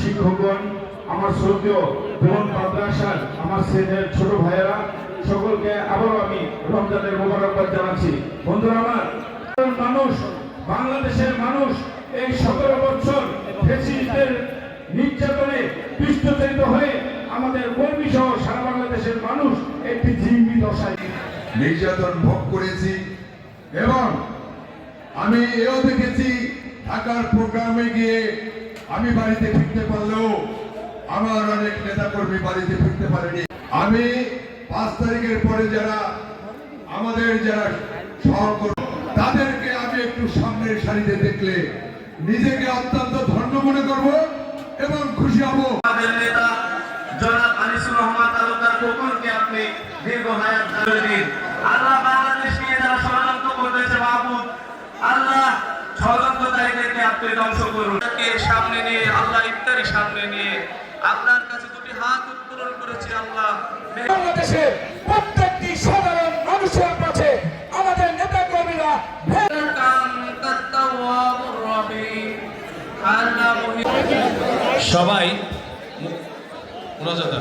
শিক্ষকগণ, আমার শ্রদ্ধেয় বোন মাদ্রাসার আমার ছেলের ছোট ভাইয়েরা, সকলকে আবারও আমি রমজানের মোবারকবাদ জানাচ্ছি। বন্ধুরা আমার, মানুষ, বাংলাদেশের মানুষ এই 17 বছর ফ্যাসিস্টদের নির্যাতনে পৃষ্ঠচালিত হয়ে আমাদের কর্মী সহ সারা বাংলাদেশের মানুষ একটি জিম্মি দশায় নির্যাতন ভোগ করেছি এবং আমি এও দেখেছি ঢাকার প্রোগ্রামে গিয়ে আমি বাড়িতে ফিরতে পারলেও আমার অনেক নেতাকর্মী বাড়িতে ফিরতে পারেনি। আমি 5 তারিখের পরে আমাদের যারা সহকর্মী তাদেরকে আমি একটু সামনের সারিতে দেখলে নিজেকে অত্যন্ত ধন্য মনে করব এবং খুশি হব। আমাদের নেতা জনাব আনিসুর রহমান তালুকদার খোকনকে আপনি দীর্ঘ হায়াত দান দিন। আল্লাহ বাংলাদেশ নিয়ে যারা ষড়যন্ত্র করতেছে মাহবুব, আল্লাহ ষড়যন্ত্রকারীদেরকে আপনি ধ্বংস করুন। সামনে নিয়ে আল্লাহ ইফতারি সামনে নিয়ে আপনার কাছে দুটি হাত উত্তোলন করেছি। আল্লাহ বাংলাদেশের প্রত্যেকটি সাধারণ মানুষের কাছে আমাদের নেতা কর্মীরা সবাই মুনাজাত।